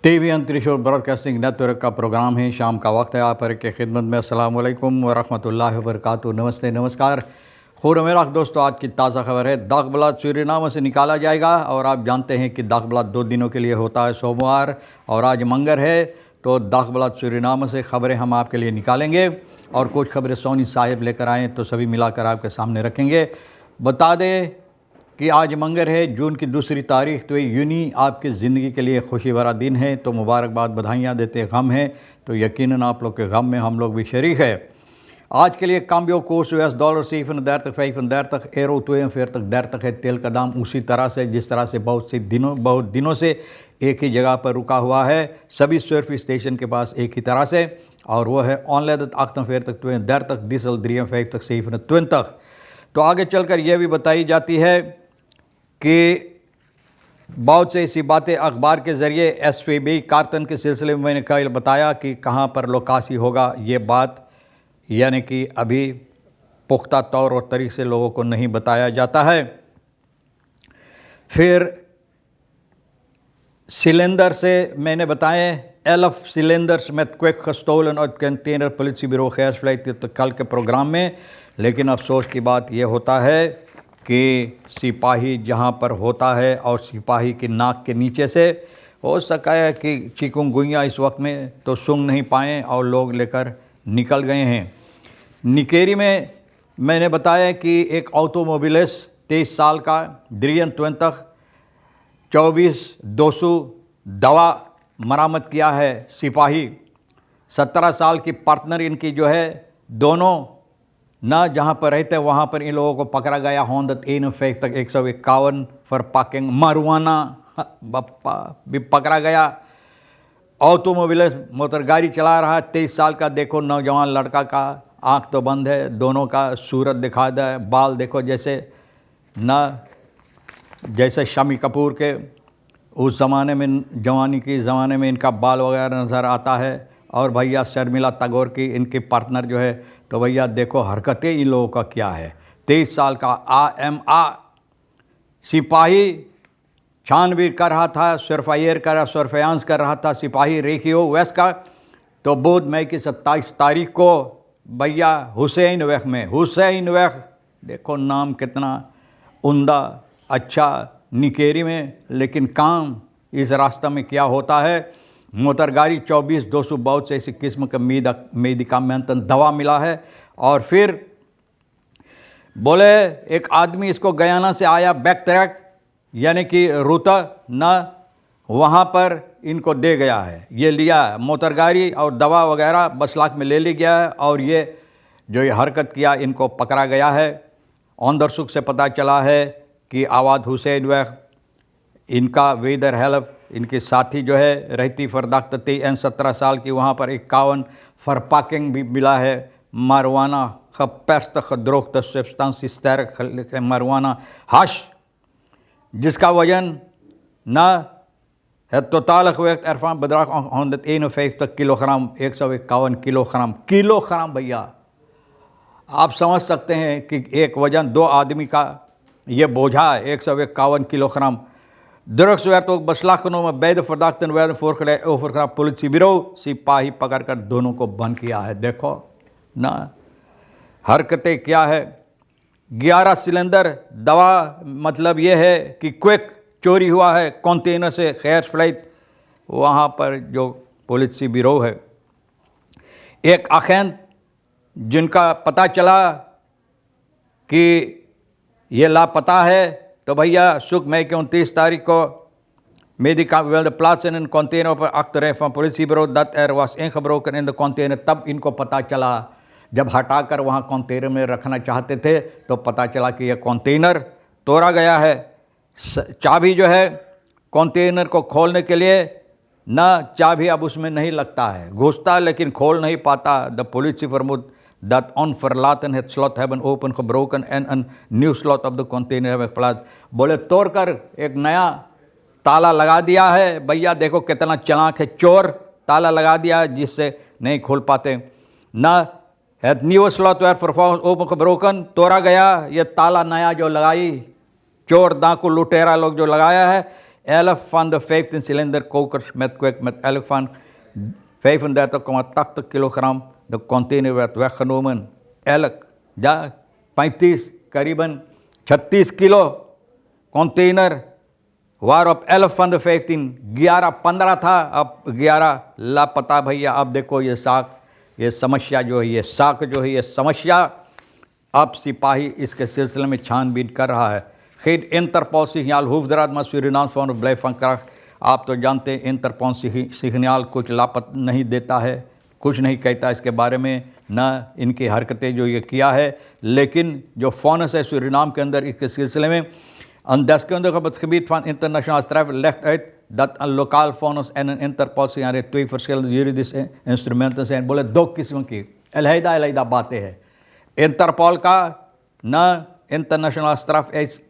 TV त्रिशूल broadcasting network का programme है। शाम का वक्त है। आप पर के खिदमत में अस्सलाम वालेकुम व रहमतुल्लाहि व बरकातुहू। नमस्ते, नमस्कार। खुर मेरा दोस्तों, आज की ताज़ा खबर है। दागबला सूरीनाम से निकाला जाएगा और आप जानते हैं कि दागबला 2 दिनों के लिए होता है, सोमवार और आज मंगर है। तो दागबला सूरीनाम से खबरें हम आपके लिए निकालेंगे और कुछ खबरें सोनी साहिब लेकर आएँ तो सभी मिलाकर आपके सामने रखेंगे। बता दें कि आज मंगर है, जून की 2 तारीख। तो यूनी आपकी ज़िंदगी के लिए खुशी भरा दिन है, तो मुबारकबाद, बधाइयाँ देते। गम है तो यकीनन आप लोग के गम में हम लोग भी शरीक है। आज के लिए काम्बियो कोर्स $US $35 एरो 42 है। तेल का दाम उसी तरह से जिस तरह से बहुत दिनों से एक ही जगह पर रुका हुआ है, सभी सर्विस स्टेशन के पास एक ही तरह से, और वो है ऑनलाइन 48 डीजल 53 तो आगे चलकर यह भी बताई जाती है कि बहुत से ऐसी बातें अखबार के ज़रिए SVB कार्तन के सिलसिले में मैंने कल बताया कि कहाँ पर लोकासी होगा, ये बात यानी कि अभी पुख्ता तौर और तरीक़े से लोगों को नहीं बताया जाता है। फिर सिलेंडर से मैंने बताए 11 सिलेंडर्स में क्विक gestolen और कंटेनर पुलिस ब्यूरो खैर फ्लाइट तो कल के प्रोग्राम में। लेकिन अफसोस की बात यह होता है कि सिपाही जहां पर होता है और सिपाही की नाक के नीचे से हो सका है कि चिकुनगुनिया इस वक्त में तो सूंघ नहीं पाएँ और लोग लेकर निकल गए हैं। निकेरी में मैंने बताया कि एक ऑटोमोबिलिस्ट 23 साल का ड्रियन 24,200 दवा मरामत किया है। सिपाही 17 साल की पार्टनर इनकी जो है, दोनों ना जहाँ पर रहते वहाँ पर इन लोगों को पकड़ा गया। 151 फॉर पाकिंग मारुआना बप्पा भी पकड़ा गया। ऑटोमोबिलिस्ट मोटर गाड़ी चला रहा 23 साल का। देखो नौजवान लड़का का आंख तो बंद है, दोनों का सूरत दिखा दे, बाल देखो जैसे शमी कपूर के उस ज़माने में, जवानी के ज़माने में इनका बाल वगैरह नज़र आता है। और भैया शर्मिला टैगोर की इनके पार्टनर जो है, तो भैया देखो हरकतें इन लोगों का क्या है। 23 साल का AMA सिपाही छानबीन कर रहा था, सर्फयांस कर रहा था सिपाही रेखियो वेस्ट का। तो बुध मई की 27 तारीख को भैया हुसैन वेख देखो नाम कितना उम्दा अच्छा, निकेरी में। लेकिन काम इस रास्ता में क्या होता है, मोटर गाड़ी 24,200 बहुत से ऐसी किस्म का मेडिकामेंटन दवा मिला है। और फिर बोले एक आदमी इसको गयाना से आया, बैक ट्रैक यानी कि रूता ना, वहाँ पर इनको दे गया है। ये लिया मोटर गाड़ी और दवा वगैरह बस लाख में ले ली गया है। और ये जो ये हरकत किया इनको पकड़ा गया है। औंदरसुख से पता चला है कि आवाद हुसैन वह इनका वेदर हेल्प इनके साथी जो है रहती फरदाख्तती एन 17 साल की। वहाँ पर 51 फर पाकिंग भी मिला है। मारवाना खपैस्त खद्रोख्त सब्सटेंस मारवाना हश, जिसका वजन ना है टोटल अरफान बदराक 151 किलोग्राम 151 किलोग्राम भैया। आप समझ सकते हैं कि एक वजन 2 आदमी का ये बोझा है 151 kilogram. Drugswerk ook beslag genomen bij de verdachten werden voorgelegd overgebracht politiebureau। सिपाही पकड़कर दोनों को बंद किया है। देखो ना हरकतें क्या है। 11 सिलेंडर दवा, मतलब ये है कि क्विक चोरी हुआ है कंटेनर से खैर फ्लाइट, वहाँ पर जो पुलिस ब्यूरो है। एक अखैन जिनका पता चला कि ये लापता है, तो भैया सुख मई की 29 तारीख को मेडिका प्लाट्सन इन कंटेनर पर Akhtar van politiebureau dat was ingebroken in de container। तब इनको पता चला, जब हटाकर वहाँ कंटेनर में रखना चाहते थे तो पता चला कि यह कंटेनर तोड़ा गया है। चाबी जो है कंटेनर को खोलने के लिए ना, चाबी अब उसमें नहीं लगता है, घुसता लेकिन खोल नहीं पाता। The police vermoedt dat onverlaten het slot hebben opengebroken en een nieuw slot op de container hebben geplaatst। बोले तोड़कर एक नया ताला लगा दिया है। भैया देखो कितना चालाक है चोर, ताला लगा दिया जिससे नहीं खोल पाते ना। het nieuwe slot werd vervolgens opengebroken, तोड़ा गया ये ताला नया जो लगाई चोर डाकू लुटेरा लोग जो लगाया है, 11 van de 15 cilinderkokers met kwik met elk van 35,80 kilogram. De container werd weggenomen. Elk, ja, 35, करीबन 36 kilo container, waarop 11 van de 15, 15 था, अब 11 लापता भैया। अब देखो ये साख, ये समस्या जो है, ये साख जो है, ये समस्या अब सिपाही इसके सिलसिले में छानबीन कर रहा है। खैर इंटरपोल सिग्नल होफदरात में सूरीनाम फोन ब्ले फंक्राख, आप तो जानते हैं इंटरपोल सिग्नल कुछ लापता नहीं देता है, कुछ नहीं कहता इसके बारे में, न इनकी हरकतें जो ये किया है। लेकिन जो फोनस है सूरीनाम के अंदर इसके सिलसिले में deskundigen op het gebied van internationaal strafrecht legt uit dat een lokaal vonnis en een interpolsignare twee verschillende juridische instrumenten zijn। बोले दो किस्म की अलहदा बातें हैं। इंटरपोल का न इंटरनेशनल स्ट्राफरेcht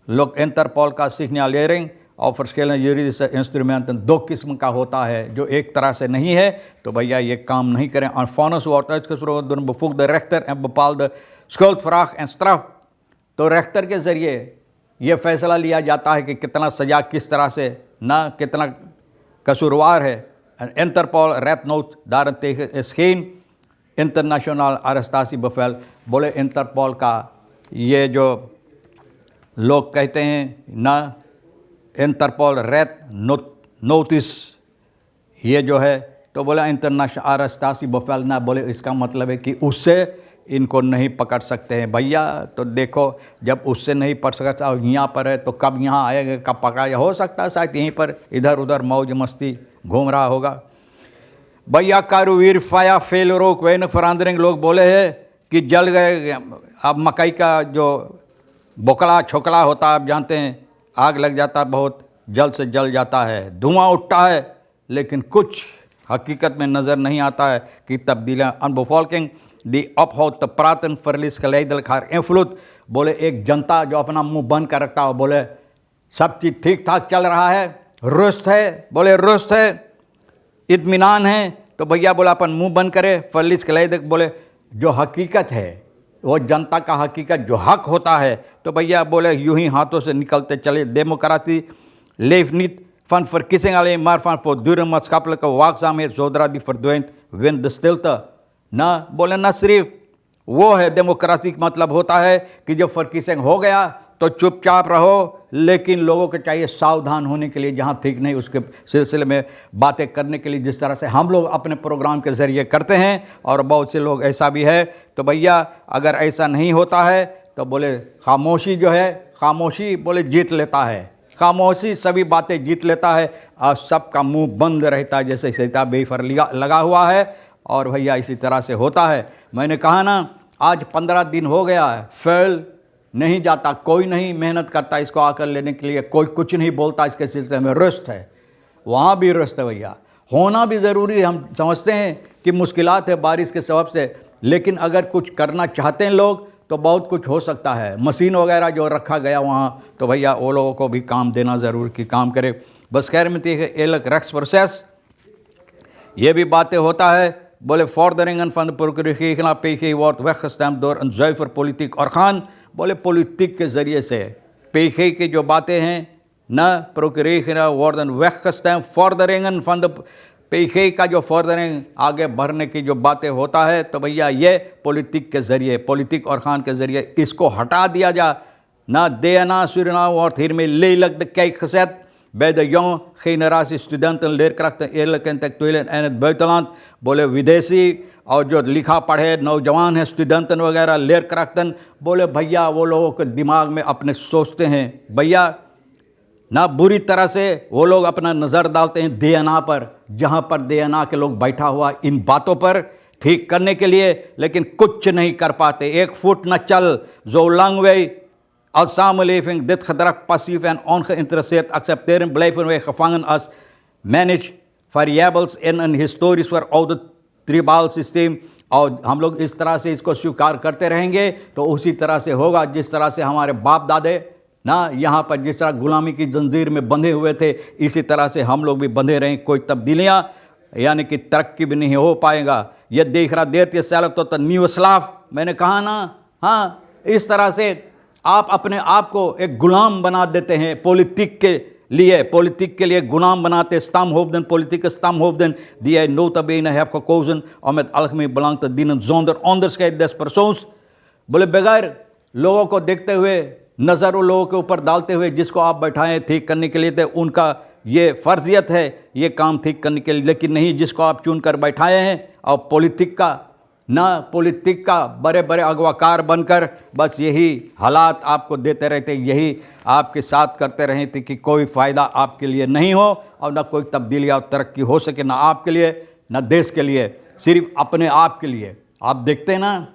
लोग इंटरपोल का सिग्नलेरिंग और verschillende juridische instrumenten दो किस्म का होता है, जो एक तरह से नहीं है। तो भैया ये काम नहीं करें। और vonnis wordt uitgesproken door een bevoegde rechter en bepaalde schuldvraag en straf। तो रेक्टर के ज़रिए ये फैसला लिया जाता है कि कितना सज़ा किस तरह से, ना कितना कसूरवार है। इंटरपोल रेट नोट daarentegen is geen internationaal arrestatiebevel। बोले इंटरपोल का ये जो लोग कहते हैं ना इंटरपोल रेट नोटिस, ये जो है तो बोला इंटरनेशनल arrestatiebevel ना, बोले इसका मतलब है कि उससे इनको नहीं पकड़ सकते हैं भैया। तो देखो जब उससे नहीं पकड़ सकता और यहाँ पर है तो कब यहाँ आएगा, कब पकड़ा, हो सकता है शायद यहीं पर इधर उधर मौज मस्ती घूम रहा होगा भैया। कारुवीर फाया फेल रोक वैन फरांदरिंग लोग बोले हैं कि जल गए। अब मकई का जो बोकला छोकला होता है आप जानते हैं, आग लग जाता है, बहुत जल्द से जल जाता है, धुआं उठता है, लेकिन कुछ हकीकत में नज़र नहीं आता है कि तब्दीलियाँ अनबफॉल्किंग दी अपहोत प्रातन फरलिस कलेदल खार इन्फ्लुत। बोले एक जनता जो अपना मुंह बंद कर रखता हो, बोले सब चीज़ ठीक ठाक चल रहा है, रुस्त है, बोले रुस्त है, इत्मीनान है, तो भैया बोला अपन मुंह बंद करे। फरलिस कलेदल बोले जो हकीकत है, वो जनता का हकीकत जो हक होता है, तो भैया बोले यूं ही हाथों से निकलते चले। डेमोक्राती leeft niet van verkiezing alleen, maar van voortdurend maatschappelijke waakzaamheid zodra die verdwijnt wint de stilte। ना बोले ना सिर्फ वो है डेमोक्रेसी का मतलब होता है कि जब वर्किंग हो गया तो चुपचाप रहो, लेकिन लोगों को चाहिए सावधान होने के लिए, जहाँ ठीक नहीं उसके सिलसिले में बातें करने के लिए, जिस तरह से हम लोग अपने प्रोग्राम के ज़रिए करते हैं और बहुत से लोग ऐसा भी है। तो भैया अगर ऐसा नहीं होता है तो बोले खामोशी जो है, खामोशी बोले जीत लेता है, खामोशी सभी बातें जीत लेता है और सबका मुंह बंद रहता है, जैसे सीता बेफर लगा हुआ है। और भैया इसी तरह से होता है। मैंने कहा ना आज 15 दिन हो गया है, फेल नहीं जाता, कोई नहीं मेहनत करता इसको आकर लेने के लिए, कोई कुछ नहीं बोलता इसके सिलसिले में। रुस्त है, वहाँ भी रुस्त है भैया, होना भी ज़रूरी है। हम समझते हैं कि मुश्किलात है बारिश के सबब से, लेकिन अगर कुछ करना चाहते हैं लोग तो बहुत कुछ हो सकता है। मशीन वगैरह जो रखा गया वहाँ, तो भैया वो लोगों को भी काम देना ज़रूर कि काम करे। बस खैर में एलक रक्स प्रोसेस ये भी बातें होता है। बोले vorderingen van de procureur PG wordt weggestemd door een zuiver politiek orgaan। बोले पॉलिटिक के ज़रिए से PG की जो बातें हैं न procureur worden weggestemd, vorderingen van de PG का जो vordering आगे बढ़ने की जो बातें होता है, तो भैया ये पॉलिटिक के ज़रिए, पॉलिटिक orgaan के ज़रिए इसको हटा दिया जा। ना DNA Suriname wordt hiermee lelijk de kijk gezet bij de jonge generatie studenten, leerkrachten, eerlijke intellectuelen en het buitenland। बोले विदेशी और जो लिखा पढ़े नौजवान हैं, स्टूडेंटन वगैरह, लेरक्राफ्टन, बोले भैया वो लोगों के दिमाग में अपने सोचते हैं भैया ना बुरी तरह से वो लोग अपना नज़र डालते हैं DNA पर, जहाँ पर DNA के लोग बैठा हुआ इन बातों पर ठीक करने के लिए, लेकिन कुछ नहीं कर पाते। एक फुट न चल, जो lang wij als samenleving dit gedrag passief en ongeïnteresseerd accepteren, blijven wij gevangen als managed variables in een historisch verouderd tribal system. और हम लोग इस तरह से इसको स्वीकार करते रहेंगे तो उसी तरह से होगा जिस तरह से हमारे बाप दादे ना यहाँ पर जिस तरह गुलामी की जंजीर में बंधे हुए थे, इसी तरह से हम लोग भी बंधे रहें। कोई तब्दीलियाँ यानी कि तरक्की भी नहीं हो पाएगा। ये देख रहा देर के सैलक तो न्यू स्लाफ, मैंने कहा ना, हाँ इस तरह से आप अपने आप को एक गुलाम बना देते हैं पॉलिटिक के लिए पॉलिटिक के लिए गुलाम बनाते stam hoofden, politieke stamhoofden die hij nota bene heeft gekozen om het algemeen belang te dienen zonder onderscheid des persoons. बोले बगैर लोगों को देखते हुए, नज़र उन लोगों के ऊपर डालते हुए जिसको आप बैठाएं ठीक करने के लिए, तो उनका ये फर्जियत है ये काम ठीक करने के लिए, लेकिन नहीं जिसको आप चुन कर बैठाए हैं और पॉलिटिक का बड़े बड़े अगवाकार बनकर बस यही हालात आपको देते रहते, यही आपके साथ करते रहे थे कि कोई फ़ायदा आपके लिए नहीं हो और ना कोई तब्दीली और तरक्की हो सके, ना आपके लिए ना देश के लिए, सिर्फ अपने आप के लिए। आप देखते हैं ना,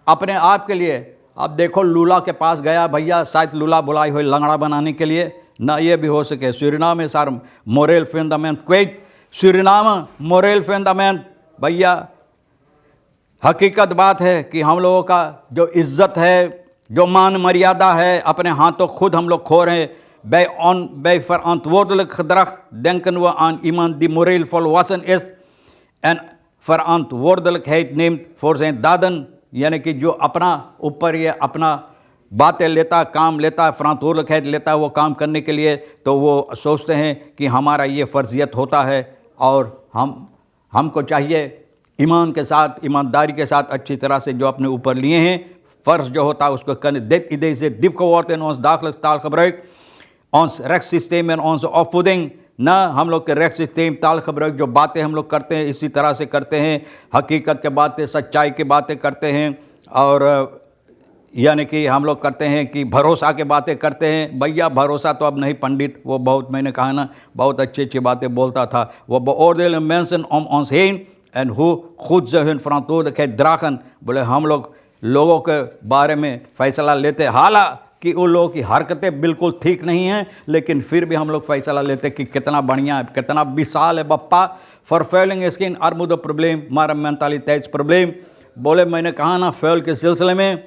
अपने आप के लिए। अब देखो लूला के पास गया भैया, शायद लूला बुलाई हुई लंगड़ा बनाने के लिए, ना ये भी हो सके। सूरीनाम है सर मोरल फंडामेंट क्वेट, सूरीनाम मोरल फंडामेंट भैया। हकीकत बात है कि हम लोगों का जो इज़्ज़त है, जो मान मर्यादा है, अपने हाथों खुद हम लोग खो रहे हैं। bij verantwoordelijk gedrag denken we aan iemand die moreel volwassen is en verantwoordelijkheid neemt voor zijn daden, यानी कि जो अपना ऊपर ये अपना बातें लेता, काम लेता, verantwoordelijkheid लेता है वो काम करने के लिए, तो वो सोचते हैं कि हमारा ये फ़र्जियत होता है और हमको चाहिए ईमान के साथ, ईमानदारी के साथ अच्छी तरह से जो अपने ऊपर लिए हैं फ़र्ज़ जो होता है उसको करने। dit deze diep geworden in ons dagelijks taalgebruik, ons rechtssysteem en onze opvoeding, ना हम लोग के रेक्स सिस्टम तालgebruik जो बातें हम लोग करते हैं इसी तरह से करते हैं, हकीकत के बातें, सच्चाई की बातें करते हैं, और यानी कि हम लोग करते हैं कि भरोसा की बातें करते हैं। भैया भरोसा तो अब नहीं, पंडित वो बहुत, मैंने कहा ना, बहुत अच्छी अच्छी बातें बोलता था। वो beoordelen mensen om ons heen en hoe goed ze hun verantwoordelijkheid dragen। बोले हम लोग लोगों के बारे में फ़ैसला लेते, हालांकि उन लोगों की हरकतें बिल्कुल ठीक नहीं हैं, लेकिन फिर भी हम लोग फ़ैसला लेते कि कितना बढ़िया है, कितना विशाल है बप्पा। फॉरफेलिंग स्किन आर्मूदा प्रॉब्लम, मारा मेंटालिटीज प्रॉब्लम। बोले मैंने कहा ना फेल के सिलसिले में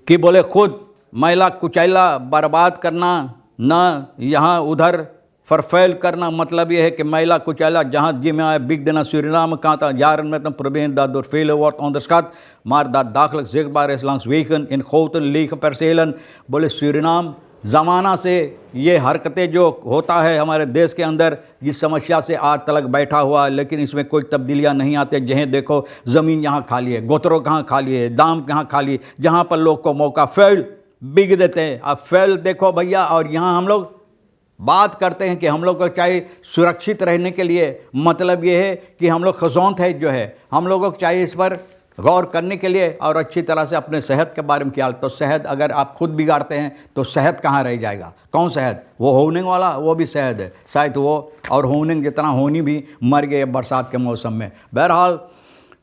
कि बोले खुद मैला कुचैला बर्बाद करना, ना यहाँ उधर फरफेल करना, मतलब ये है कि मैला कुचैला जहाँ जी में आए बिग देना। सूरीनाम कहा था jaren met een probleem dat door velen wordt onderschat, maar dat dagelijks zichtbaar is langs wegen, in goten, lege percelen। बोले सूरीनाम ज़माना से ये हरकतें जो होता है हमारे देश के अंदर, इस समस्या से आज तक बैठा हुआ है, लेकिन इसमें कोई तब्दीलियाँ नहीं आते। जहाँ देखो ज़मीन यहाँ खाली है, गोतरों कहाँ खाली है, दाम कहाँ खाली, जहाँ पर लोग को मौका फेल बिग देते हैं। अब फेल देखो भैया, और यहाँ हम लोग बात करते हैं कि हम लोग को चाहिए सुरक्षित रहने के लिए, मतलब ये है कि हम लोग खजौंत है जो है, हम लोगों को चाहिए इस पर गौर करने के लिए और अच्छी तरह से अपने सेहत के बारे में ख्याल। तो सेहत अगर आप खुद बिगाड़ते हैं तो सेहत कहाँ रह जाएगा, कौन सेहत? वो होनिंग वाला वो भी सेहत है शायद वो, और होनिंग जितना होनी भी मर गए बरसात के मौसम में। बहरहाल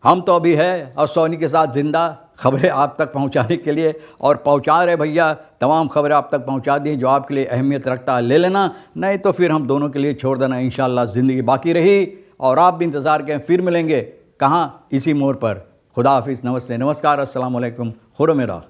हम तो अभी है और सोनी के साथ ज़िंदा खबरें आप तक पहुंचाने के लिए, और पहुंचा रहे भैया, तमाम खबरें आप तक पहुंचा दी जो आपके लिए अहमियत रखता है ले लेना, नहीं तो फिर हम दोनों के लिए छोड़ देना। इंशाल्लाह ज़िंदगी बाकी रही और आप भी इंतज़ार करें, फिर मिलेंगे कहाँ, इसी मोड़ पर। खुदा हाफिज़, नमस्ते, नमस्कार, अस्सलाम वालेकुम, खुदा मेरा।